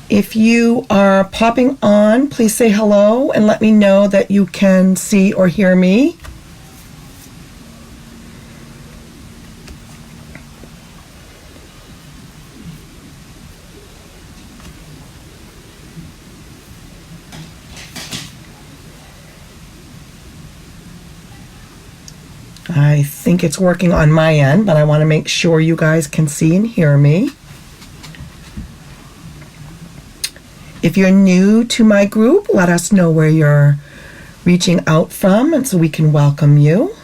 If you are popping on, please say hello and let me know that you can see or hear me. I think it's working on my end, but I want to make sure you guys can see and hear me. If you're new to my group, let us know where you're reaching out from, and so we can welcome you.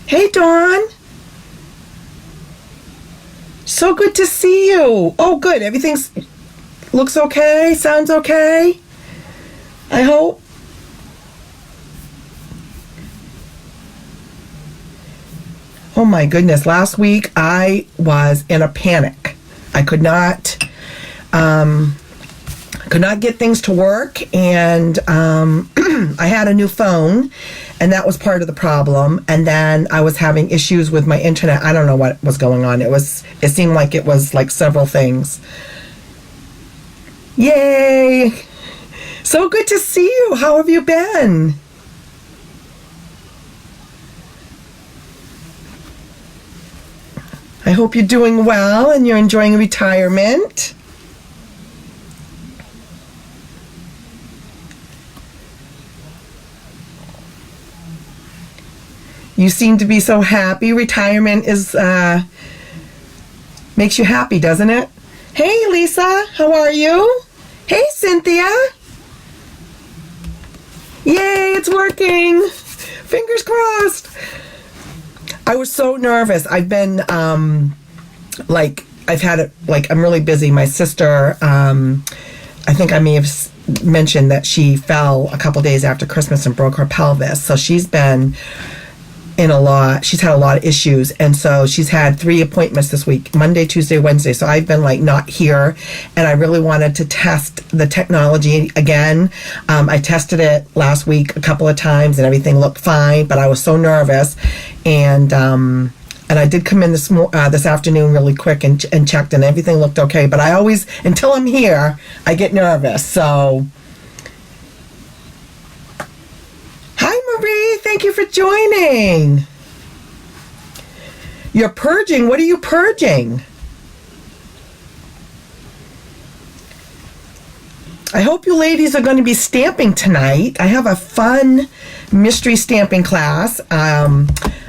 Hey, Dawn. So good to see you. Oh, good. Everything looks okay, sounds okay, I hope. Oh my goodness, last week I was in a panic. I could not get things to work, and I had a new phone, and that was part of the problem. And then I was having issues with my internet. I don't know what was going on. It seemed like it was like several things. Yay! So good to see you. How have you been? I hope you're doing well and you're enjoying retirement. You seem to be so happy. Retirement is makes you happy, doesn't it? Hey, Lisa, how are you? Hey, Cynthia. Yay, it's working. Fingers crossed. I was so nervous. I've been, I'm really busy. My sister, I think I may have mentioned that she fell a couple days after Christmas and broke her pelvis. So she's been she's had a lot of issues. And so she's had 3 appointments this week, Monday, Tuesday, Wednesday. So I've been not here, and I really wanted to test the technology again. I tested it last week a couple of times and everything looked fine, but I was so nervous. And I did come in this afternoon really quick and checked, and everything looked okay. But I always, until I'm here, I get nervous. So, hi Marie, thank you for joining. You're purging. What are you purging? I hope you ladies are going to be stamping tonight. I have a fun mystery stamping class.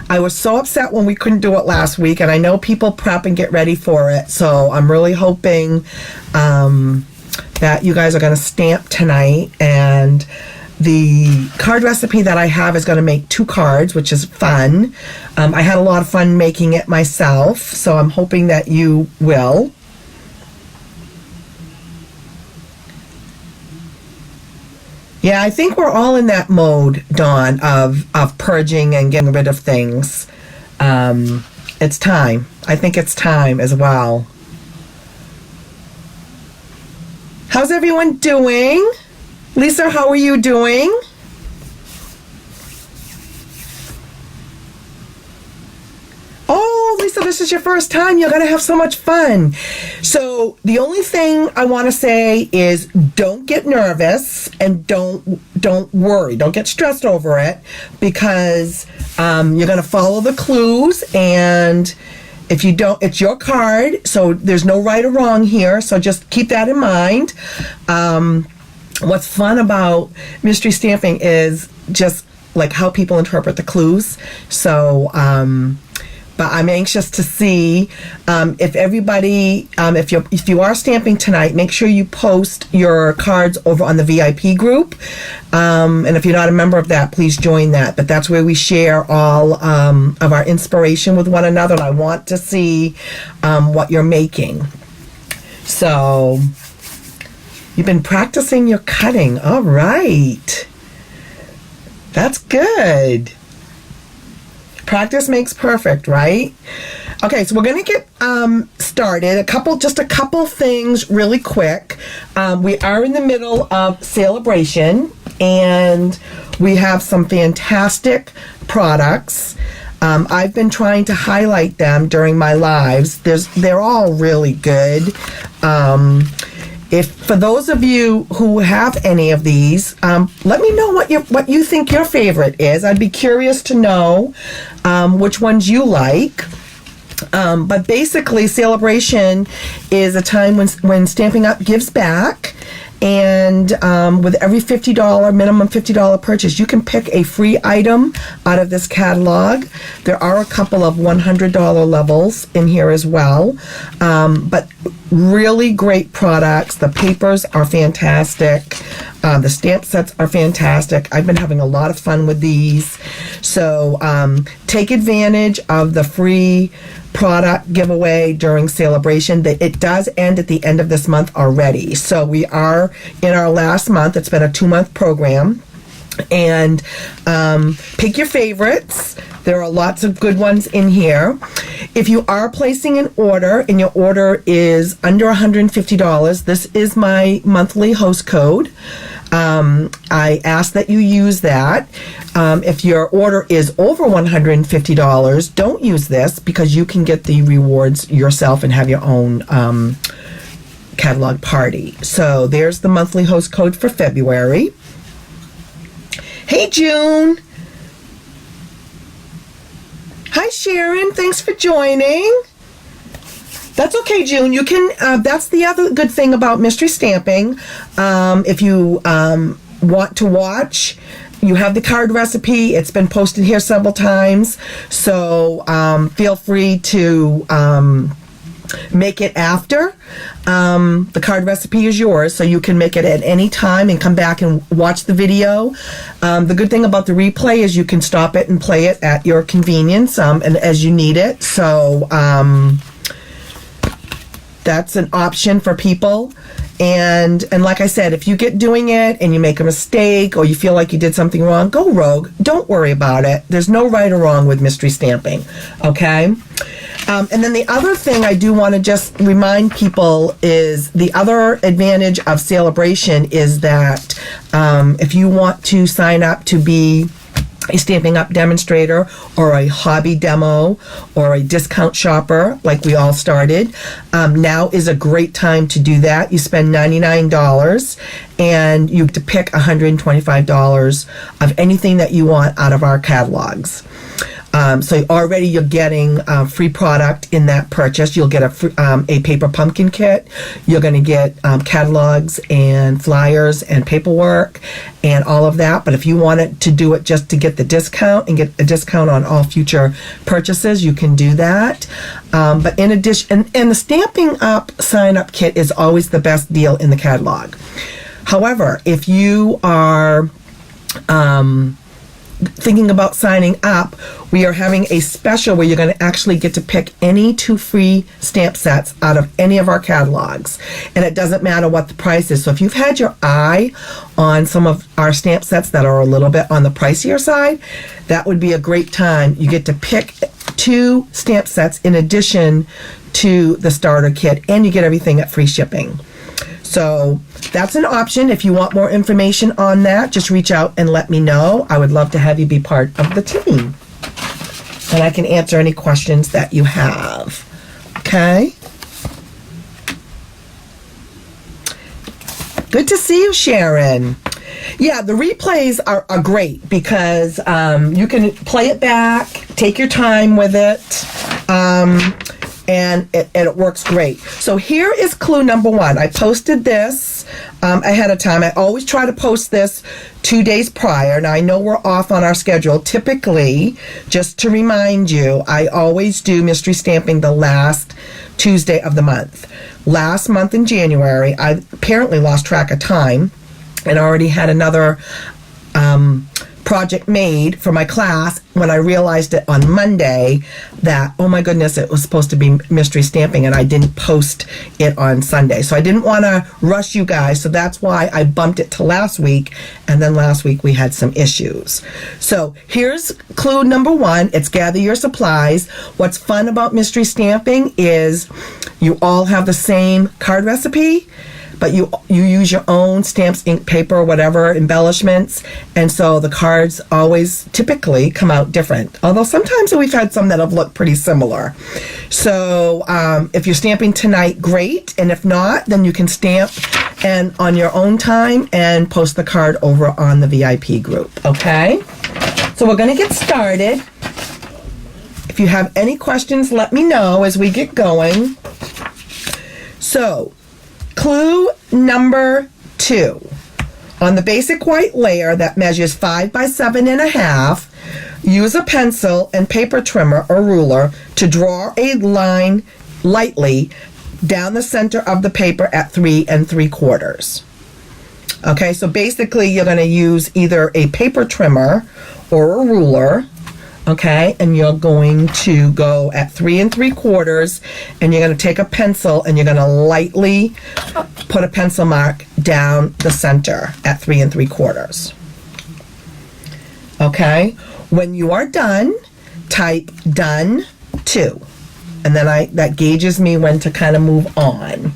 I was so upset when we couldn't do it last week, and I know people prep and get ready for it. So I'm really hoping that you guys are going to stamp tonight. And the card recipe that I have is going to make 2 cards, which is fun. I had a lot of fun making it myself, so I'm hoping that you will. Yeah, I think we're all in that mode, Dawn, of purging and getting rid of things. It's time. I think it's time as well. How's everyone doing? Lisa, how are you doing? Oh, Lisa, this is your first time. You're going to have so much fun. So the only thing I want to say is don't get nervous and don't worry. Don't get stressed over it, because you're going to follow the clues, and if you don't, it's your card, so there's no right or wrong here, so just keep that in mind. What's fun about mystery stamping is just how people interpret the clues. So but I'm anxious to see if everybody, if you are stamping tonight, make sure you post your cards over on the VIP group. And if you're not a member of that, please join that. But that's where we share all of our inspiration with one another. And I want to see what you're making. So you've been practicing your cutting. All right. That's good. Practice makes perfect, right? Okay, so we're going to get started. Just a couple things really quick. We are in the middle of celebration, and we have some fantastic products. I've been trying to highlight them during my lives. They're all really good. If for those of you who have any of these, let me know what you think your favorite is. I'd be curious to know which ones you like. But basically, Celebration is a time when Stampin' Up! Gives back. And with every minimum $50 purchase, you can pick a free item out of this catalog. There are a couple of $100 levels in here as well. But really great products. The papers are fantastic. The stamp sets are fantastic. I've been having a lot of fun with these. So take advantage of the free product giveaway during Celebration. It does end at the end of this month already. So we are in our last month. It's been a 2-month program. And pick your favorites. There are lots of good ones in here. If you are placing an order and your order is under $150, this is my monthly host code. I ask that you use that. If your order is over $150, don't use this because you can get the rewards yourself and have your own catalog party. So there's the monthly host code for February. Hey, June. Hi, Sharon. Thanks for joining. That's okay, June. You can, that's the other good thing about mystery stamping. If you want to watch, you have the card recipe. It's been posted here several times. So feel free to make it after. The card recipe is yours, so you can make it at any time and come back and watch the video. The good thing about the replay is you can stop it and play it at your convenience and as you need it. So that's an option for people. And like I said, if you get doing it and you make a mistake or you feel like you did something wrong, go rogue. Don't worry about it. There's no right or wrong with mystery stamping, okay? And then the other thing I do want to just remind people is the other advantage of Celebration is that if you want to sign up to be a Stampin' Up! Demonstrator or a hobby demo or a discount shopper like we all started, now is a great time to do that. You spend $99 and you get to pick $125 of anything that you want out of our catalogs. So already you're getting free product in that purchase. You'll get a paper pumpkin kit. You're going to get catalogs and flyers and paperwork and all of that. But if you wanted to do it just to get the discount and get a discount on all future purchases, you can do that. But in addition, and the Stampin' Up! Sign Up Kit is always the best deal in the catalog. However, if you are thinking about signing up, we are having a special where you're going to actually get to pick any 2 free stamp sets out of any of our catalogs. And it doesn't matter what the price is. So if you've had your eye on some of our stamp sets that are a little bit on the pricier side, that would be a great time. You get to pick 2 stamp sets in addition to the starter kit, and you get everything at free shipping. So that's an option. If you want more information on that, just reach out and let me know. I would love to have you be part of the team. And I can answer any questions that you have. Okay? Good to see you, Sharon. Yeah, the replays are great because you can play it back, take your time with it. And it works great. So here is clue number 1. I posted this ahead of time. I always try to post this 2 days prior. Now, I know we're off on our schedule. Typically, just to remind you, I always do mystery stamping the last Tuesday of the month. Last month in January, I apparently lost track of time and already had another project made for my class when I realized it on Monday that, oh my goodness, it was supposed to be mystery stamping and I didn't post it on Sunday. So I didn't want to rush you guys, so that's why I bumped it to last week, and then last week we had some issues. So here's clue number 1. It's gather your supplies. What's fun about mystery stamping is you all have the same card recipe. but you use your own stamps, ink, paper, whatever embellishments, and so the cards always typically come out different. Although sometimes we've had some that have looked pretty similar. So if you're stamping tonight, great, and if not, then you can stamp and on your own time and post the card over on the VIP group. Okay, so we're going to get started. If you have any questions, let me know as we get going. So, clue number 2. On the basic white layer that measures 5 by 7.5, use a pencil and paper trimmer or ruler to draw a line lightly down the center of the paper at 3 3/4. Okay, so basically you're going to use either a paper trimmer or a ruler. Okay, and you're going to go at 3 3/4, and you're going to take a pencil and you're going to lightly put a pencil mark down the center at 3 3/4. Okay, when you are done, type done 2, and then that gauges me when to kind of move on.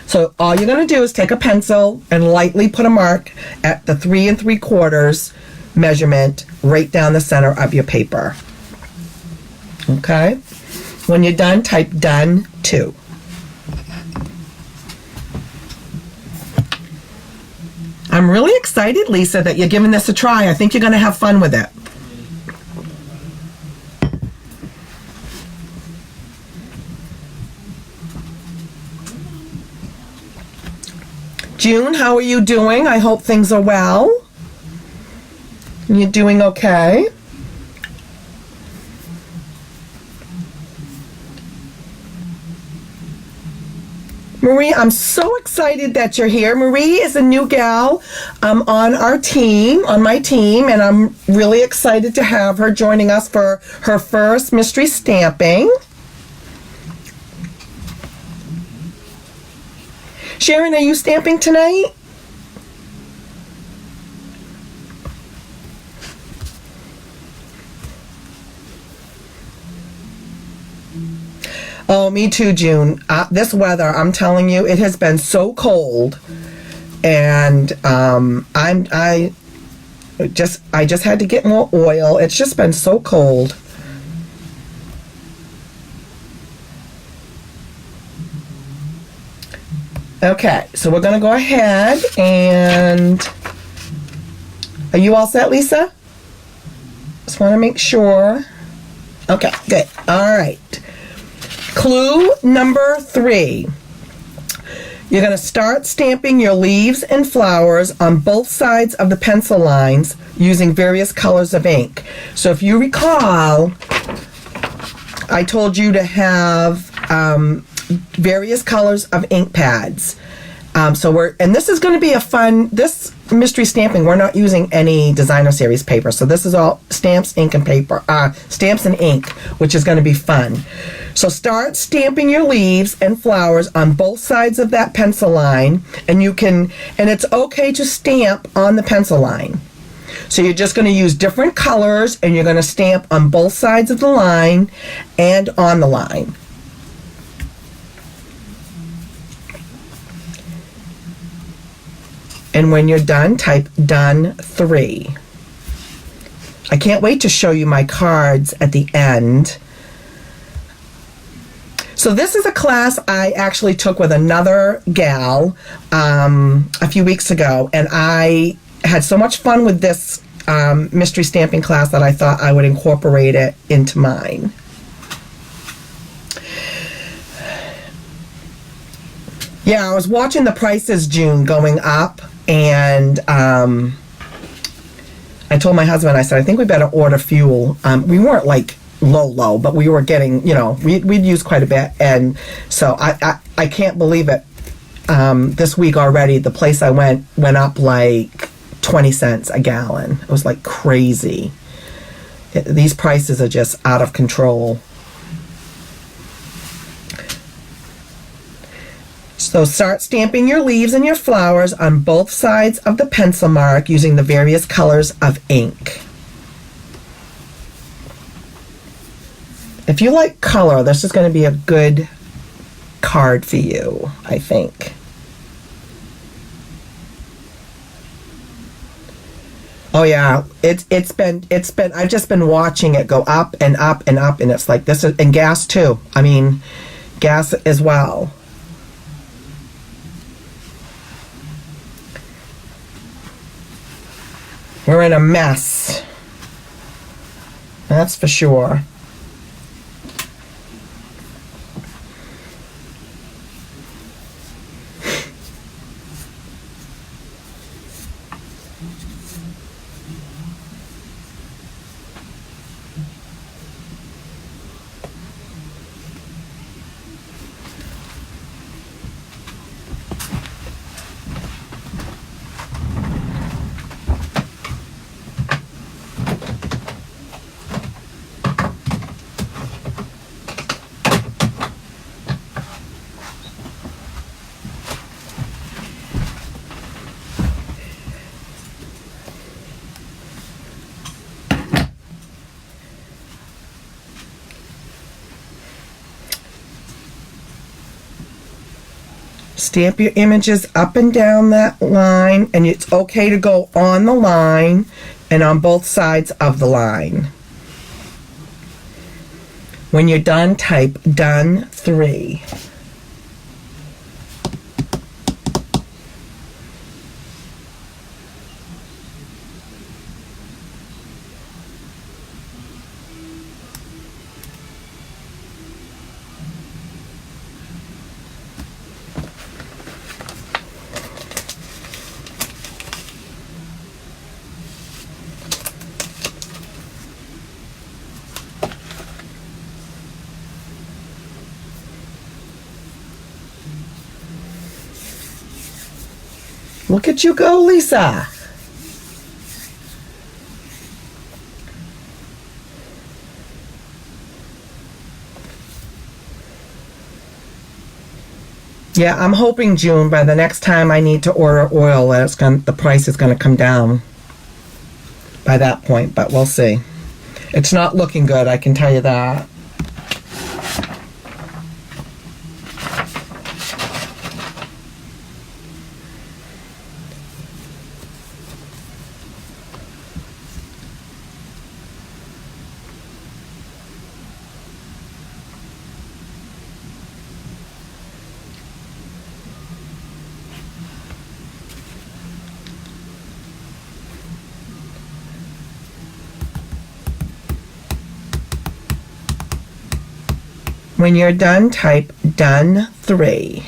So all you're going to do is take a pencil and lightly put a mark at the 3 3/4 measurement right down the center of your paper. Okay, when you're done, type done 2. I'm really excited, Lisa, that you're giving this a try. I think you're going to have fun with it. June, how are you doing? I hope things are well. You're doing okay? Marie, I'm so excited that you're here. Marie is a new gal on our team, on my team, and I'm really excited to have her joining us for her first mystery stamping. Sharon, are you stamping tonight? Oh, me too, June. This weather, I'm telling you, it has been so cold, and I just had to get more oil. It's just been so cold. Okay, so we're gonna go ahead and are you all set, Lisa? Just want to make sure. Okay, good. All right. Clue number 3. You're going to start stamping your leaves and flowers on both sides of the pencil lines using various colors of ink. So if you recall, I told you to have various colors of ink pads. And this is going to be a fun, this mystery stamping, we're not using any designer series paper. So this is all stamps, ink, and paper, stamps and ink, which is going to be fun. So start stamping your leaves and flowers on both sides of that pencil line, and it's okay to stamp on the pencil line. So you're just going to use different colors, and you're going to stamp on both sides of the line and on the line. And when you're done, type done 3. I can't wait to show you my cards at the end. So this is a class I actually took with another gal a few weeks ago, and I had so much fun with this mystery stamping class that I thought I would incorporate it into mine. Yeah, I was watching the prices, June, going up, and I told my husband, I said, I think we better order fuel. We weren't like low, but we were getting, we'd use quite a bit, and so I can't believe it. This week already, the place I went up like 20 cents a gallon. It was like crazy. These prices are just out of control. So start stamping your leaves and your flowers on both sides of the pencil mark using the various colors of ink. If you like color, this is going to be a good card for you, I think. Oh yeah, it's been I've just been watching it go up and up and up, and it's like this is, and gas too. I mean, gas as well. We're in a mess. That's for sure. Stamp your images up and down that line, and it's okay to go on the line and on both sides of the line. When you're done, type done 3. Look at you go, Lisa. Yeah, I'm hoping June, by the next time I need to order oil, the price is going to come down by that point, but we'll see. It's not looking good, I can tell you that. When you're done, type done 3.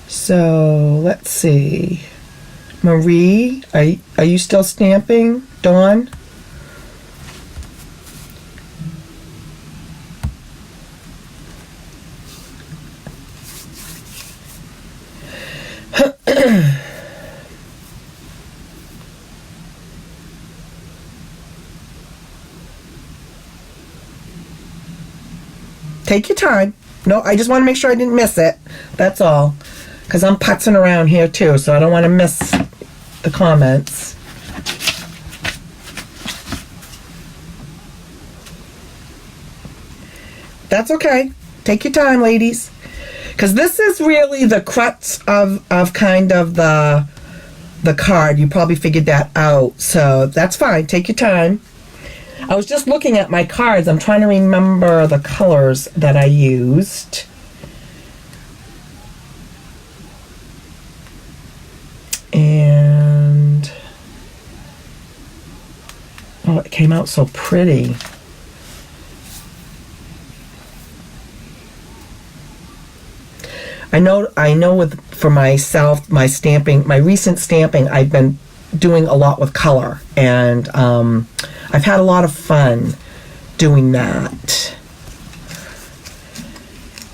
So let's see. Marie, are you still stamping? Dawn? Take your time. No, I just want to make sure I didn't miss it. That's all. Because I'm putzing around here too, so I don't want to miss the comments. That's okay. Take your time, ladies. Because this is really the crux of kind of the card. You probably figured that out. So that's fine. Take your time. I was just looking at my cards. I'm trying to remember the colors that I used. And oh, it came out so pretty. I know for myself, my stamping, my recent stamping, I've been doing a lot with color, and I've had a lot of fun doing that.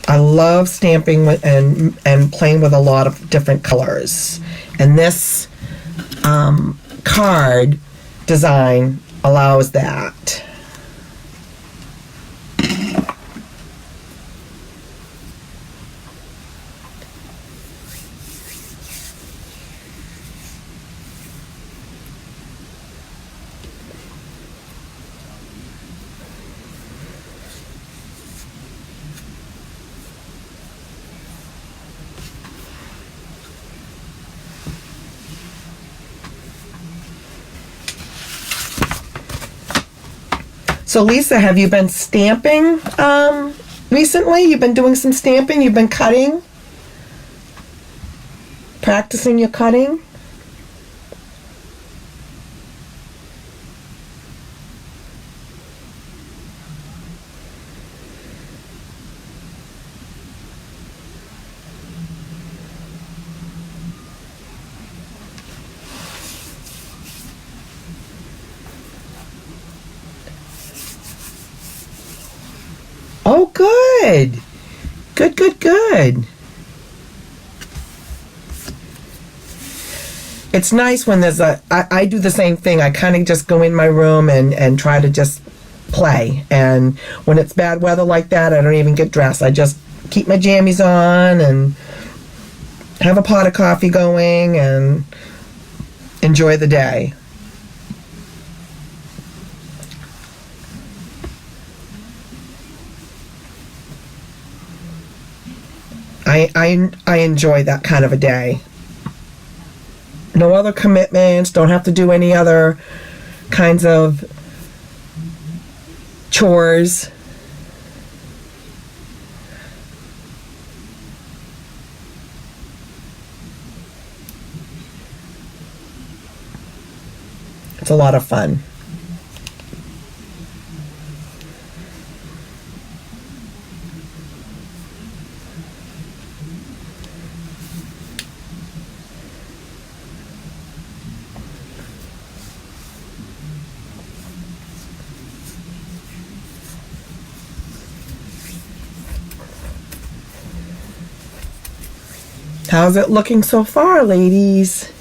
I love stamping and playing with a lot of different colors. And this card design allows that. So Lisa, have you been stamping recently? You've been doing some stamping? You've been cutting? Practicing your cutting? Oh, good. Good, good, good. It's nice when there's I do the same thing. I kind of just go in my room and try to just play. And when it's bad weather like that, I don't even get dressed. I just keep my jammies on and have a pot of coffee going and enjoy the day. I enjoy that kind of a day. No other commitments, don't have to do any other kinds of chores. It's a lot of fun. How's it looking so far, ladies?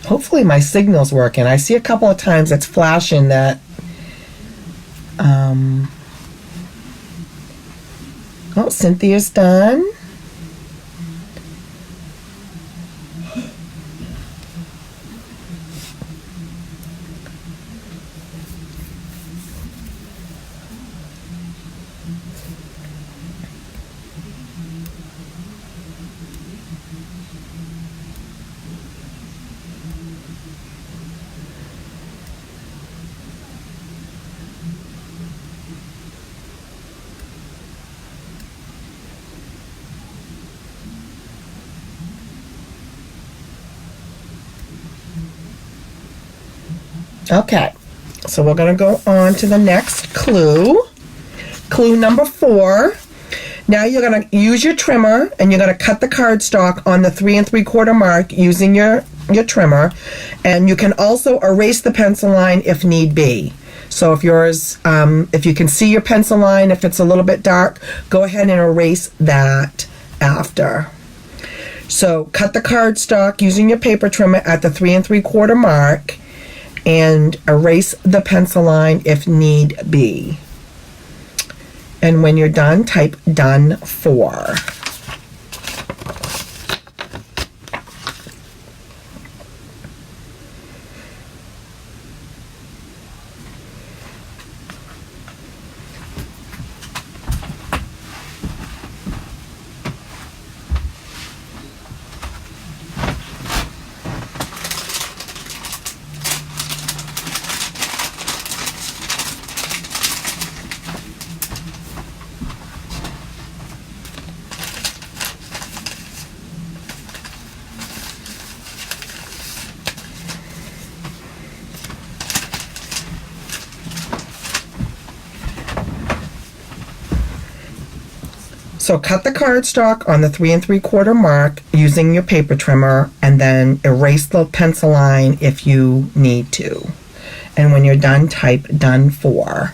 Hopefully my signal's working. I see a couple of times it's flashing that oh, Cynthia's done. Okay, so we're going to go on to the next clue. Clue number 4. Now you're going to use your trimmer and you're going to cut the cardstock on the 3 3/4 mark using your trimmer. And you can also erase the pencil line if need be. So if yours, if you can see your pencil line, if it's a little bit dark, go ahead and erase that after. So cut the cardstock using your paper trimmer at the 3 3/4 mark and erase the pencil line if need be. And when you're done, type done for. So cut the cardstock on the 3 3/4 mark using your paper trimmer, and then erase the pencil line if you need to. And when you're done, type done for.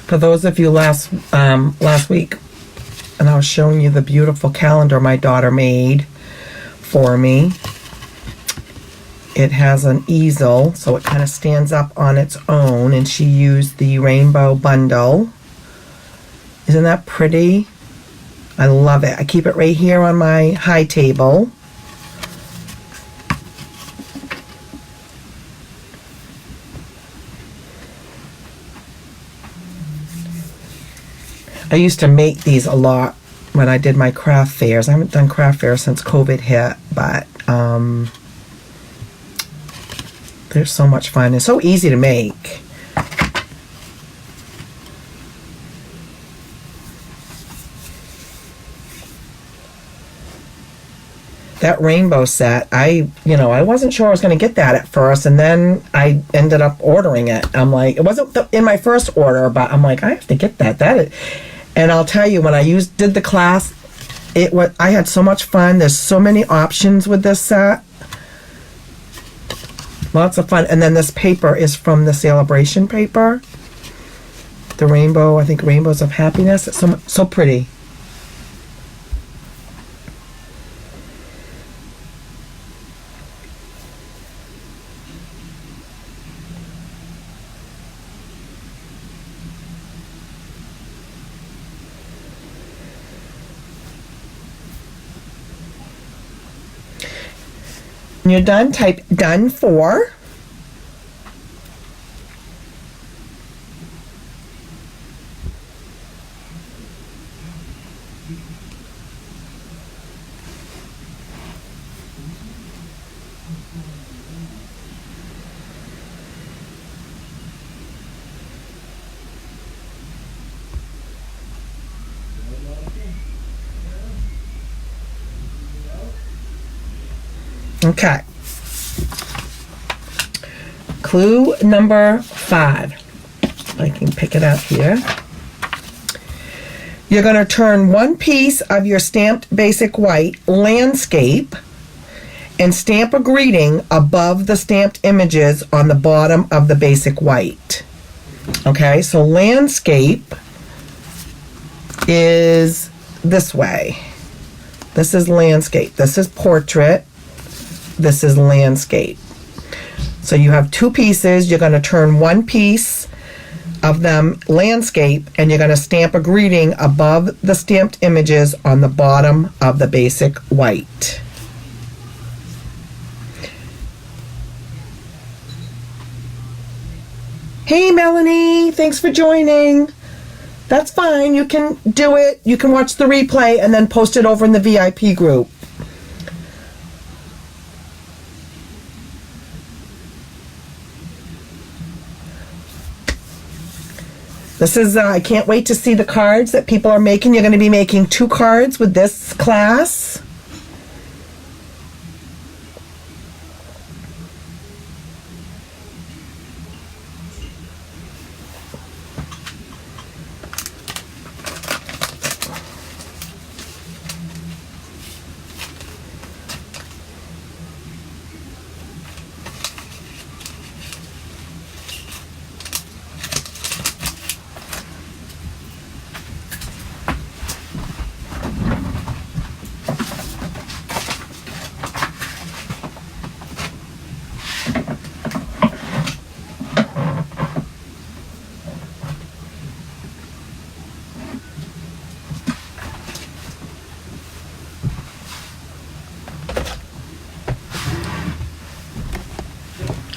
For those of you last week, and I was showing you the beautiful calendar my daughter made for me. It has an easel, so it kind of stands up on its own, and she used the rainbow bundle. Isn't that pretty? I love it. I keep it right here on my high table. I used to make these a lot when I did my craft fairs. I haven't done craft fairs since COVID hit, but they're so much fun and so easy to make. That rainbow set, I wasn't sure I was going to get that at first, and then I ended up ordering it. I'm like, it wasn't in my first order, but I'm like, I have to get that. And I'll tell you, when I did the class, I had so much fun. There's so many options with this set. Lots of fun. And then this paper is from the Celebration paper. The rainbow, I think Rainbows of Happiness. It's so pretty. When you're done, type done for. Okay. Clue number 5. I can pick it up here. You're going to turn one piece of your stamped basic white landscape and stamp a greeting above the stamped images on the bottom of the basic white. Okay, so landscape is this way. This is landscape. This is portrait. This is landscape. So you have two pieces. You're going to turn one piece of them landscape, and you're going to stamp a greeting above the stamped images on the bottom of the basic white. Hey Melanie, thanks for joining. That's fine. You can do it. You can watch the replay and then post it over in the VIP group. This is, I can't wait to see the cards that people are making. You're going to be making 2 cards with this class.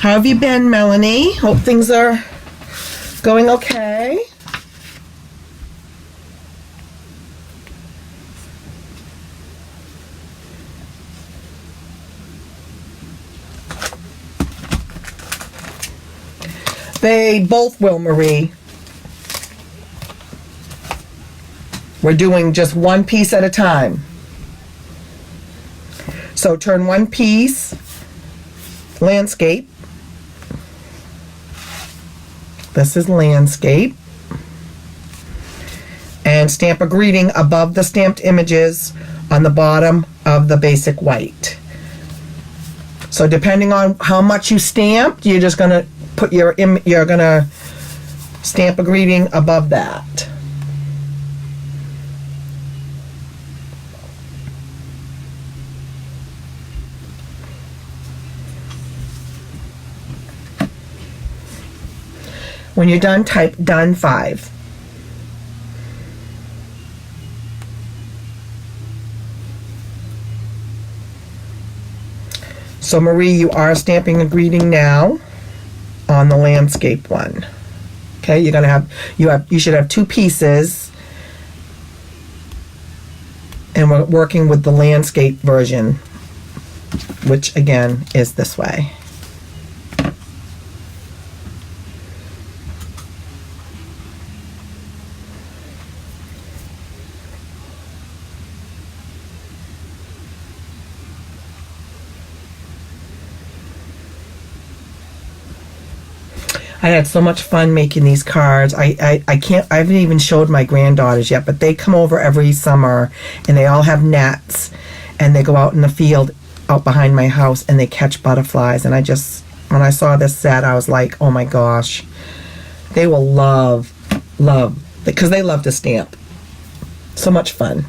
How have you been, Melanie? Hope things are going okay. They both will, Marie. We're doing just one piece at a time. So turn one piece, landscape. This is landscape. And stamp a greeting above the stamped images on the bottom of the basic white. So depending on how much you stamped, you're just gonna put you're gonna stamp a greeting above that. When you're done, type done 5. So Marie, you are stamping a greeting now on the landscape one. Okay, you're gonna have you should have 2 pieces, and we're working with the landscape version, which again is this way. I had so much fun making these cards. I haven't even showed my granddaughters yet, but they come over every summer and they all have nets and they go out in the field out behind my house and they catch butterflies. And when I saw this set, I was like, oh my gosh, they will love, because they love to stamp. So much fun.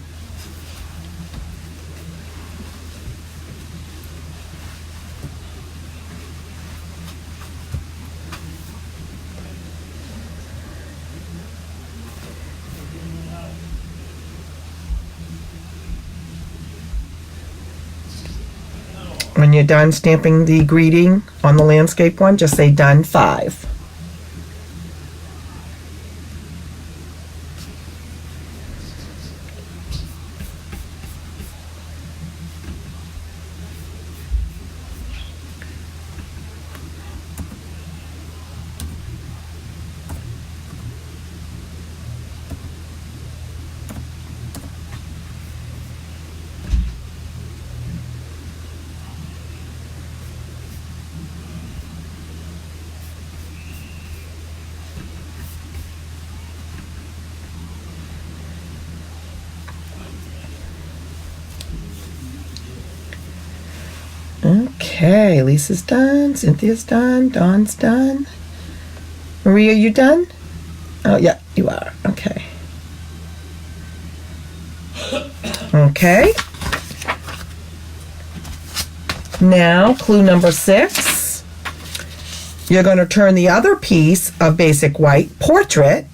When you're done stamping the greeting on the landscape one, just say done 5. Okay, Lisa's done, Cynthia's done, Dawn's done. Maria, you done? Oh, yeah, you are. Okay. Okay. Now, clue number 6. You're going to turn the other piece of basic white, portrait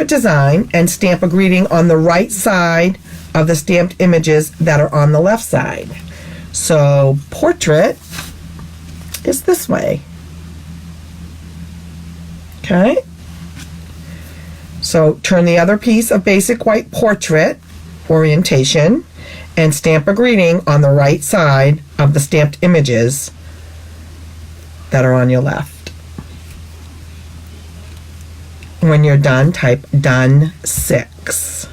design, and stamp a greeting on the right side of the stamped images that are on the left side. So portrait is this way. Okay? So turn the other piece of basic white portrait orientation and stamp a greeting on the right side of the stamped images that are on your left. When you're done, type done 6.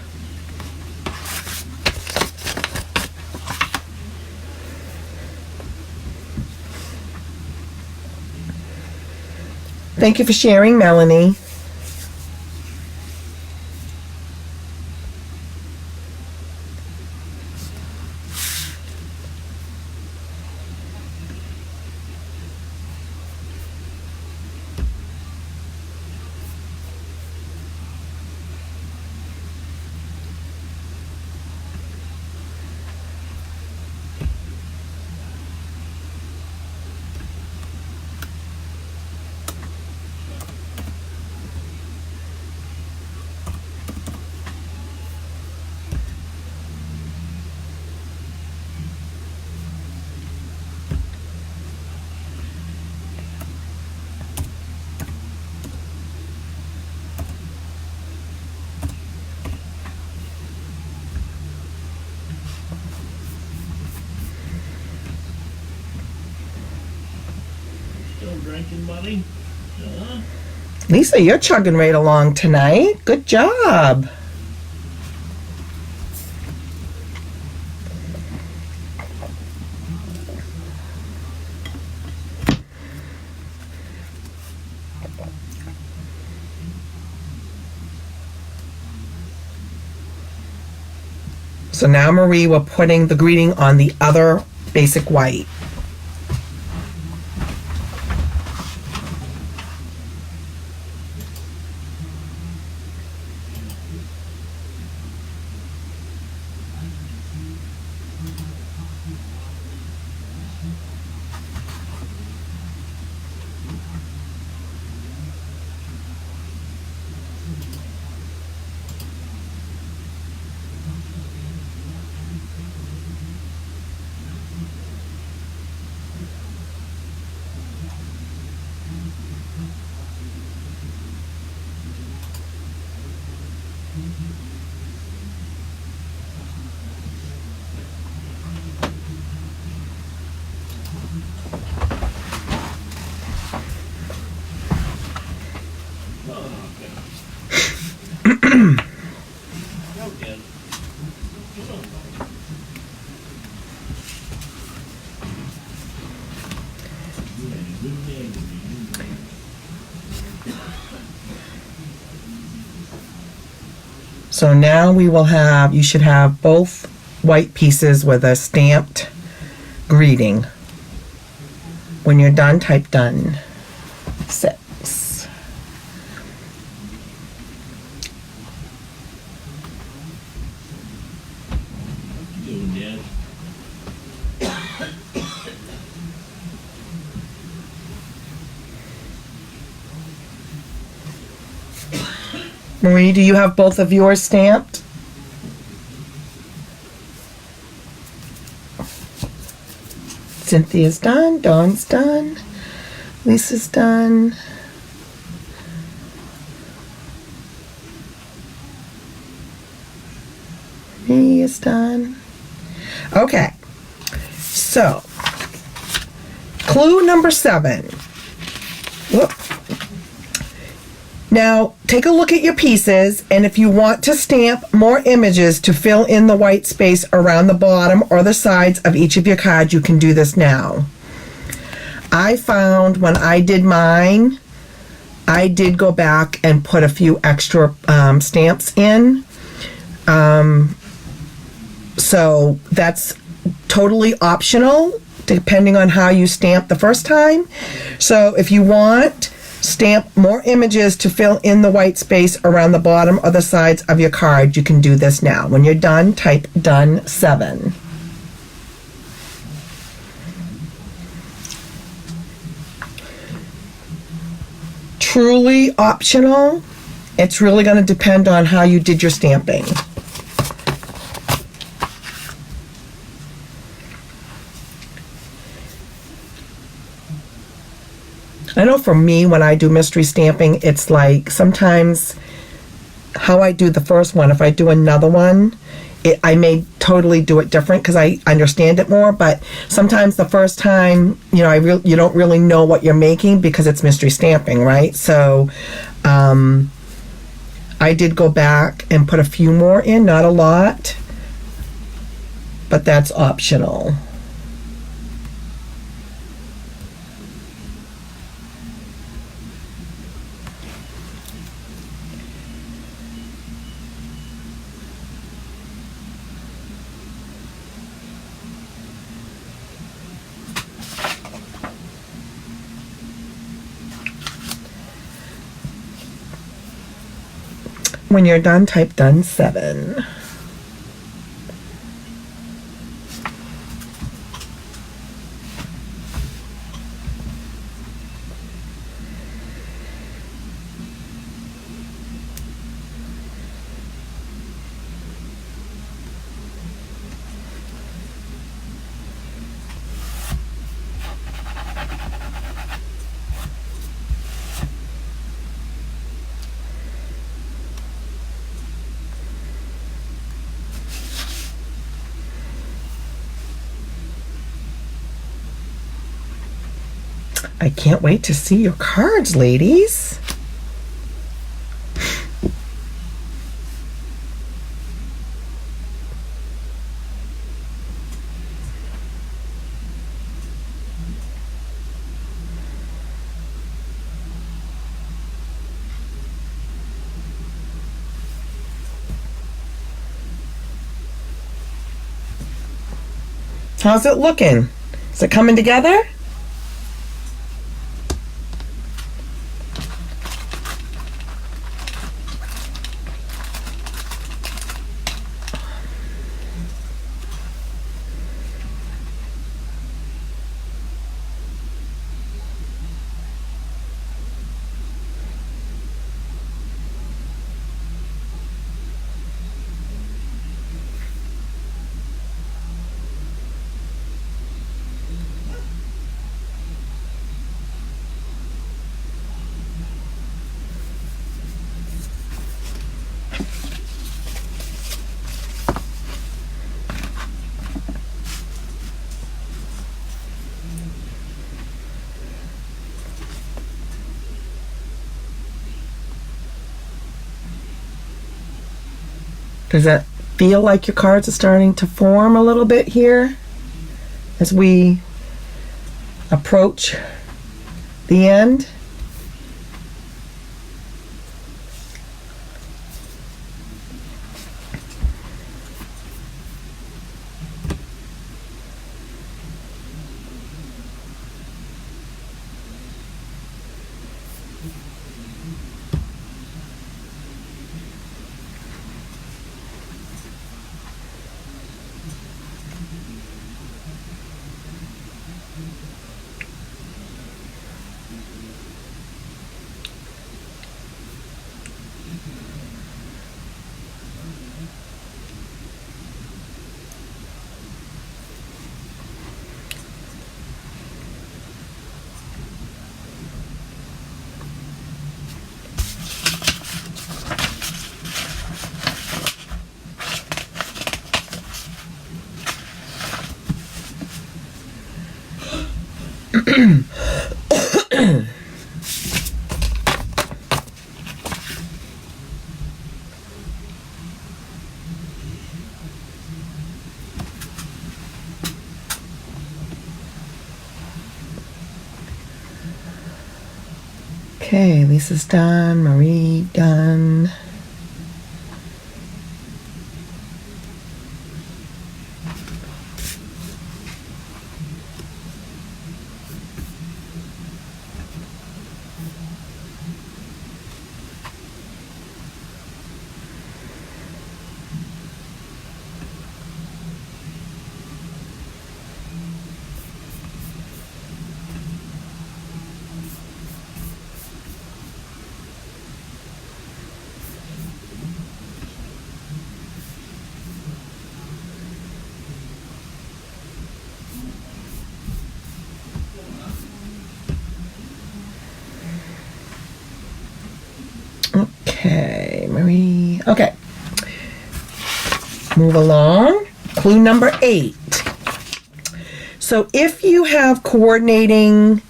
Thank you for sharing, Melanie. drinking, buddy? Huh? Lisa, you're chugging right along tonight. Good job. So now, Marie, we're putting the greeting on the other basic white. So now we will have, you should have both white pieces with a stamped greeting. When you're done, type done. 6. Doing that. Marie, do you have both of yours stamped? Cynthia's done, Dawn's done, Lisa's done. Me is done. Okay, so clue number 7. Whoop. Now, take a look at your pieces, and if you want to stamp more images to fill in the white space around the bottom or the sides of each of your cards, you can do this now. I found when I did mine, I did go back and put a few extra stamps in. So that's totally optional, depending on how you stamp the first time. So if you want, stamp more images to fill in the white space around the bottom or the sides of your card, you can do this now. When you're done, type done 7. Truly optional. It's really going to depend on how you did your stamping. I know for me, when I do mystery stamping, it's like sometimes how I do the first one, if I do another one, I may totally do it different because I understand it more. But sometimes the first time, you don't really know what you're making because it's mystery stamping, right? So I did go back and put a few more in, not a lot, but that's optional. When you're done, type done 7. I can't wait to see your cards, ladies. How's it looking? Is it coming together? Does that feel like your cards are starting to form a little bit here as we approach the end? Okay, Lisa's done, Marie done. Okay, Marie. Okay. Move along. Clue number 8. So if you have coordinating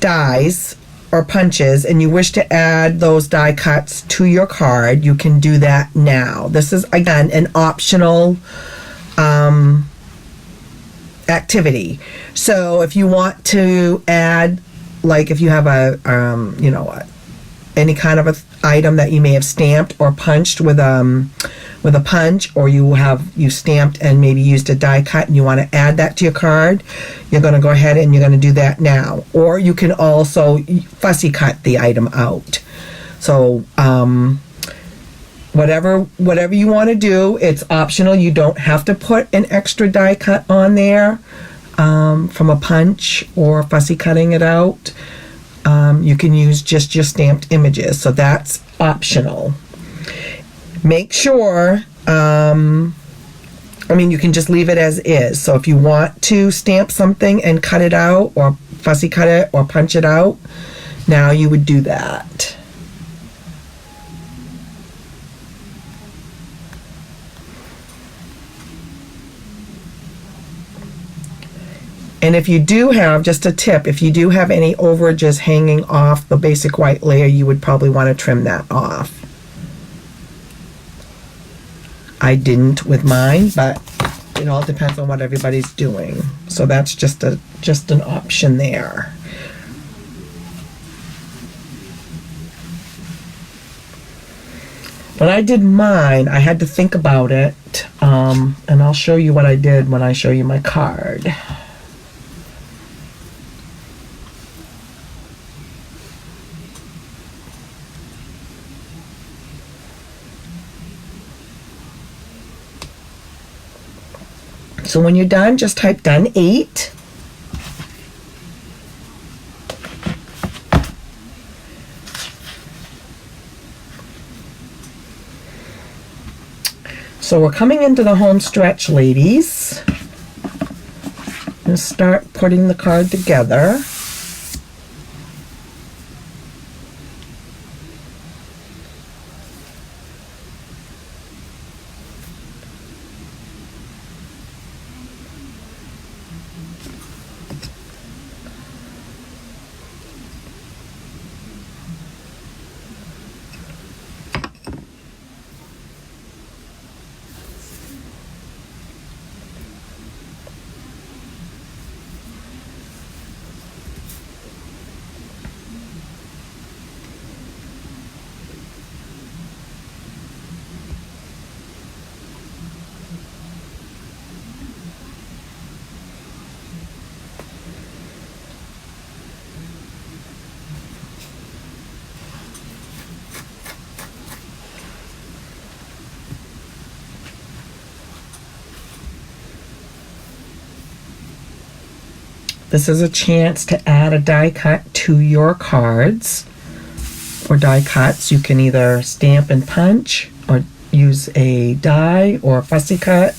dies or punches and you wish to add those die cuts to your card, you can do that now. This is, again, an optional activity. So if you want to add, like if you have any kind of item that you may have stamped or punched with a punch, or you stamped and maybe used a die cut and you want to add that to your card, you're going to go ahead and you're going to do that now. Or you can also fussy cut the item out. So whatever you want to do, it's optional. You don't have to put an extra die cut on there from a punch or fussy cutting it out. You can use just your stamped images, so that's optional. Make sure, you can just leave it as is. So if you want to stamp something and cut it out, or fussy cut it, or punch it out, now you would do that. And if you do have, just a tip, if you do have any overages hanging off the basic white layer, you would probably want to trim that off. I didn't with mine, but it all depends on what everybody's doing. So that's just an option there. When I did mine, I had to think about it, and I'll show you what I did when I show you my card. So when you're done, just type done 8. So we're coming into the home stretch, ladies. I'm going to start putting the card together. This is a chance to add a die cut to your cards, or die cuts. You can either stamp and punch, or use a die or a fussy cut,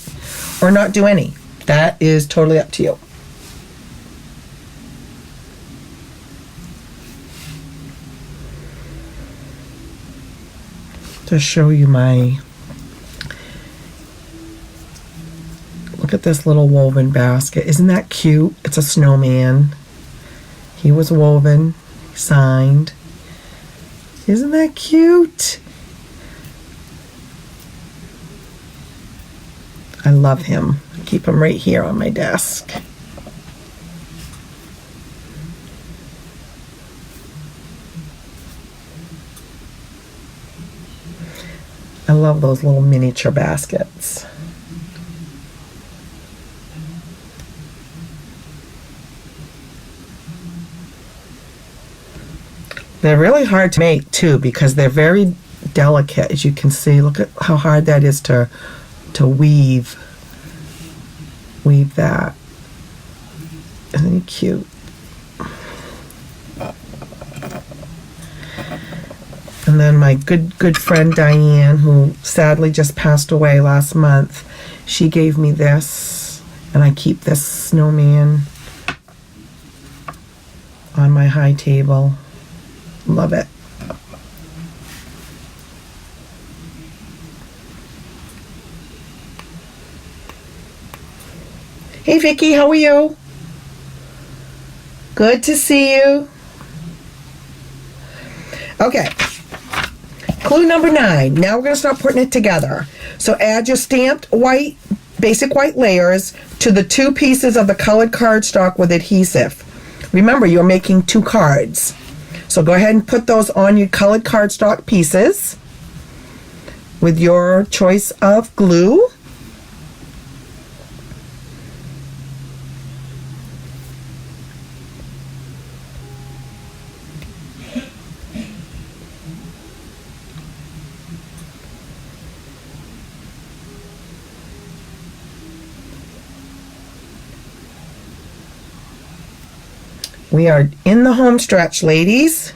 or not do any. That is totally up to you. To show you my, look at this little woven basket. Isn't that cute? It's a snowman. He was woven, signed. Isn't that cute? I love him. I keep him right here on my desk. I love those little miniature baskets. They're really hard to make too, because they're very delicate, as you can see. Look at how hard that is to weave that. Isn't he cute? And then my good friend Diane, who sadly just passed away last month, she gave me this, and I keep this snowman on my high table. Love it. Hey Vicki, how are you? Good to see you. Okay. Clue number 9. Now we're going to start putting it together. So add your stamped white, basic white layers to the 2 pieces of the colored cardstock with adhesive. Remember, you're making 2 cards. So go ahead and put those on your colored cardstock pieces with your choice of glue. We are in the home stretch, ladies.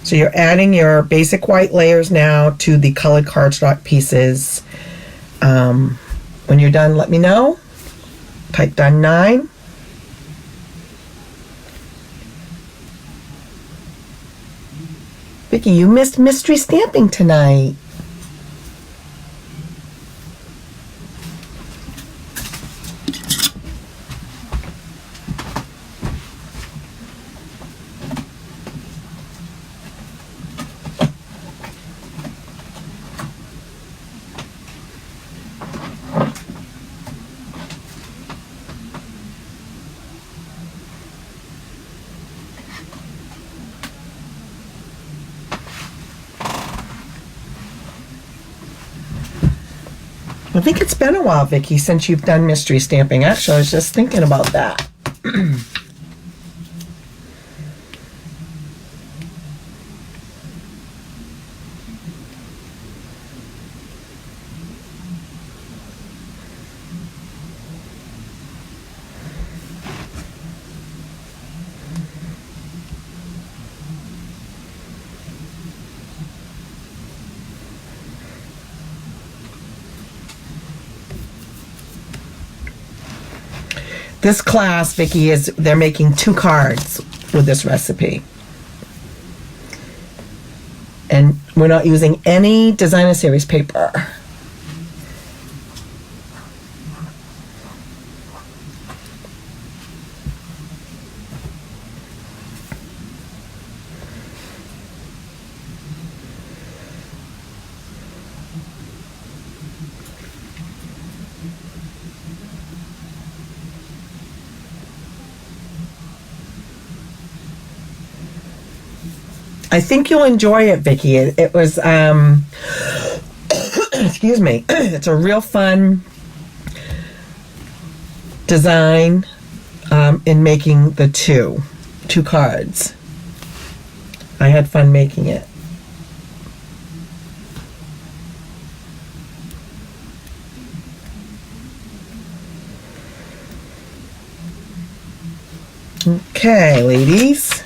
So you're adding your basic white layers now to the colored cardstock pieces. When you're done, let me know. Type done 9. Vicki, you missed mystery stamping tonight. I think it's been a while, Vicki, since you've done mystery stamping. Actually, I was just thinking about that. This class, Vicki, they're making 2 cards with this recipe. And we're not using any designer series paper. I think you'll enjoy it, Vicki. It was, excuse me, it's a real fun design in making the two cards. I had fun making it. Okay, ladies.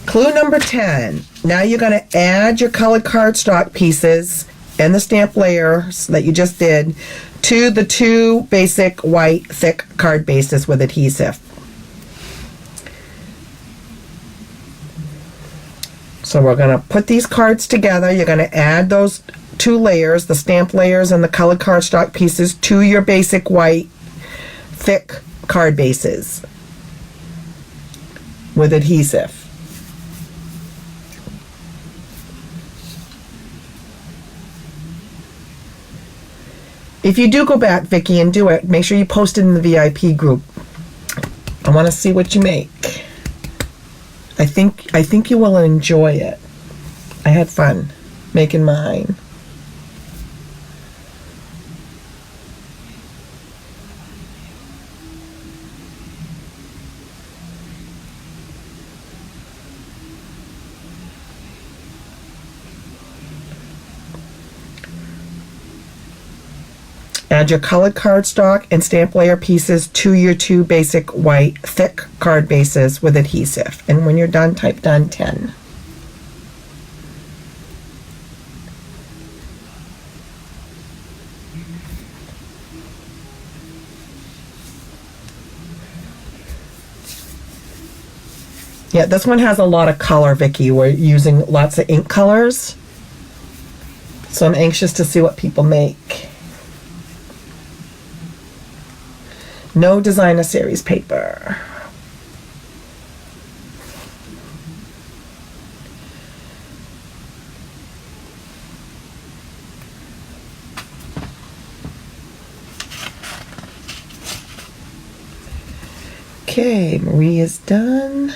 Clue number 10. Now you're going to add your colored cardstock pieces and the stamp layers that you just did to the 2 basic white thick card bases with adhesive. So we're going to put these cards together. You're going to add those 2 layers, the stamp layers and the colored cardstock pieces, to your basic white thick card bases with adhesive. If you do go back, Vicki, and do it, make sure you post it in the VIP group. I want to see what you make. I think you will enjoy it. I had fun making mine. Add your colored cardstock and stamp layer pieces to your 2 basic white thick card bases with adhesive. And when you're done, type done 10. Yeah, this one has a lot of color, Vicki. We're using lots of ink colors. So I'm anxious to see what people make. No designer series paper. Okay, Marie is done.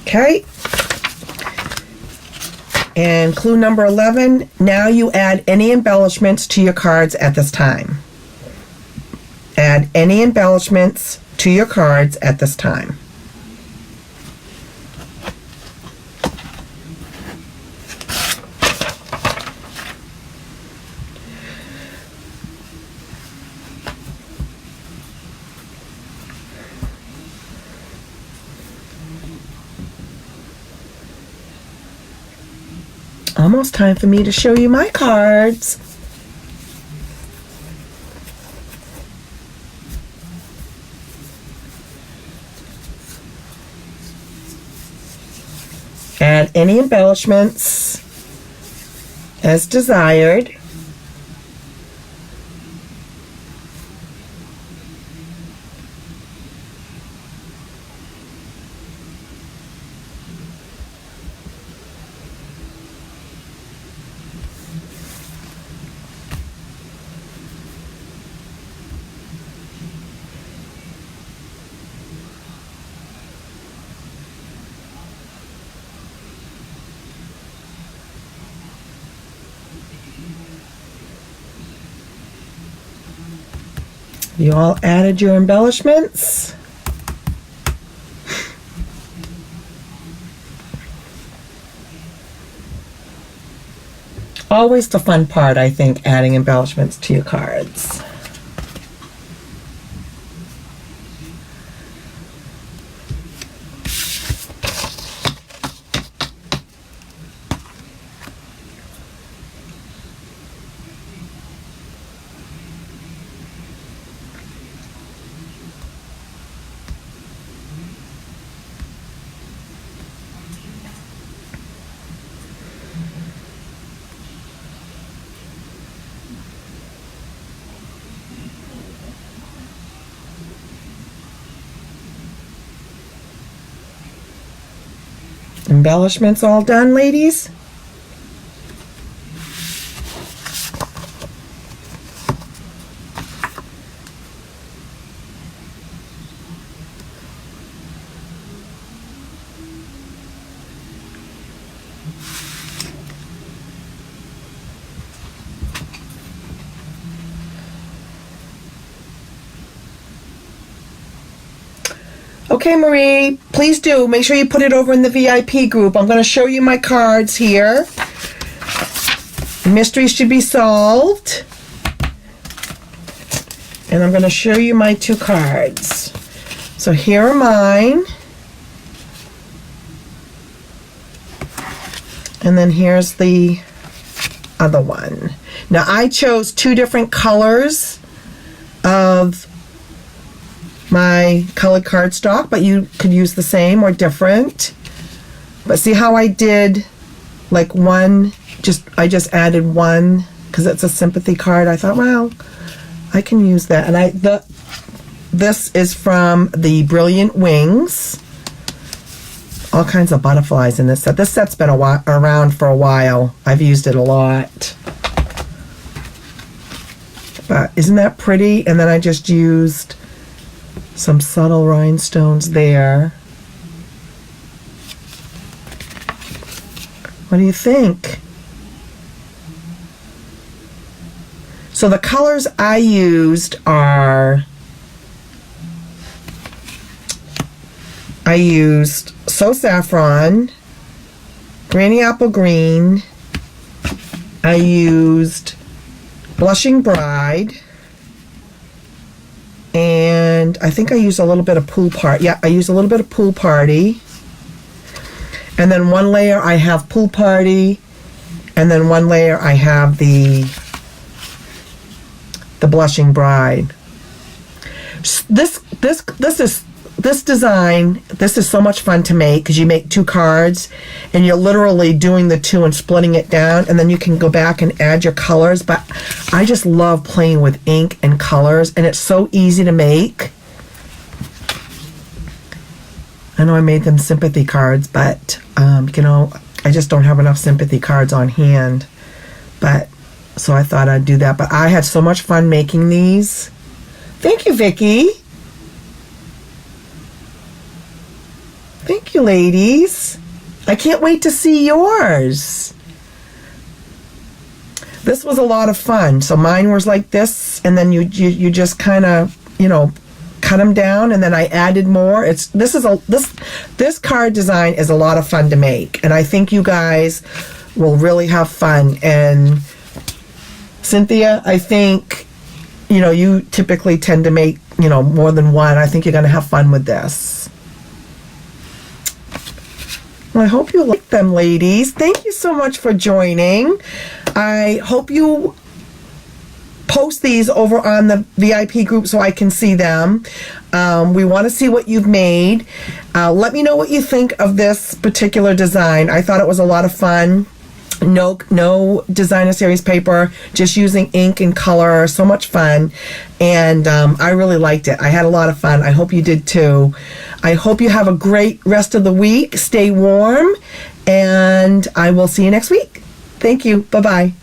Okay. And clue number 11, now you add any embellishments to your cards at this time. Add any embellishments to your cards at this time. Almost time for me to show you my cards. Add any embellishments as desired. You all added your embellishments? Always the fun part, I think, adding embellishments to your cards. Embellishments all done, ladies? Okay, Marie, please do. Make sure you put it over in the VIP group. I'm going to show you my cards here. The mystery should be solved. And I'm going to show you my two cards. So here are mine. And then here's the other one. Now, I chose two different colors of my colored cardstock, but you could use the same or different. But see how I did like one, I just added one because it's a sympathy card. I thought, well, I can use that. And this is from the Brilliant Wings. All kinds of butterflies in this set. This set's been around for a while. I've used it a lot. But isn't that pretty? And then I just used some subtle rhinestones there. What do you think? So the colors I used are, I used So Saffron, Granny Apple Green, I used Blushing Bride, and I think I used a little bit of Pool Party. Yeah, I used a little bit of Pool Party. And then one layer I have Pool Party, and then one layer I have the Blushing Bride. This design, this is so much fun to make because you make two cards and you're literally doing the two and splitting it down, and then you can go back and add your colors. But I just love playing with ink and colors, and it's so easy to make. I know I made them sympathy cards, but I just don't have enough sympathy cards on hand. But so I thought I'd do that. But I had so much fun making these. Thank you, Vicki. Thank you, ladies. I can't wait to see yours. this was a lot of fun. So mine was like this, and then you just kind of, cut them down, and then I added more. This card design is a lot of fun to make, and I think you guys will really have fun. And Cynthia, I think, you typically tend to make, more than one. I think you're going to have fun with this. Well, I hope you like them, ladies. Thank you so much for joining. I hope you post these over on the VIP group so I can see them. We want to see what you've made. Let me know what you think of this particular design. I thought it was a lot of fun. No designer series paper, just using ink and color. So much fun. And I really liked it. I had a lot of fun. I hope you did too. I hope you have a great rest of the week. Stay warm, and I will see you next week. Thank you. Bye-bye.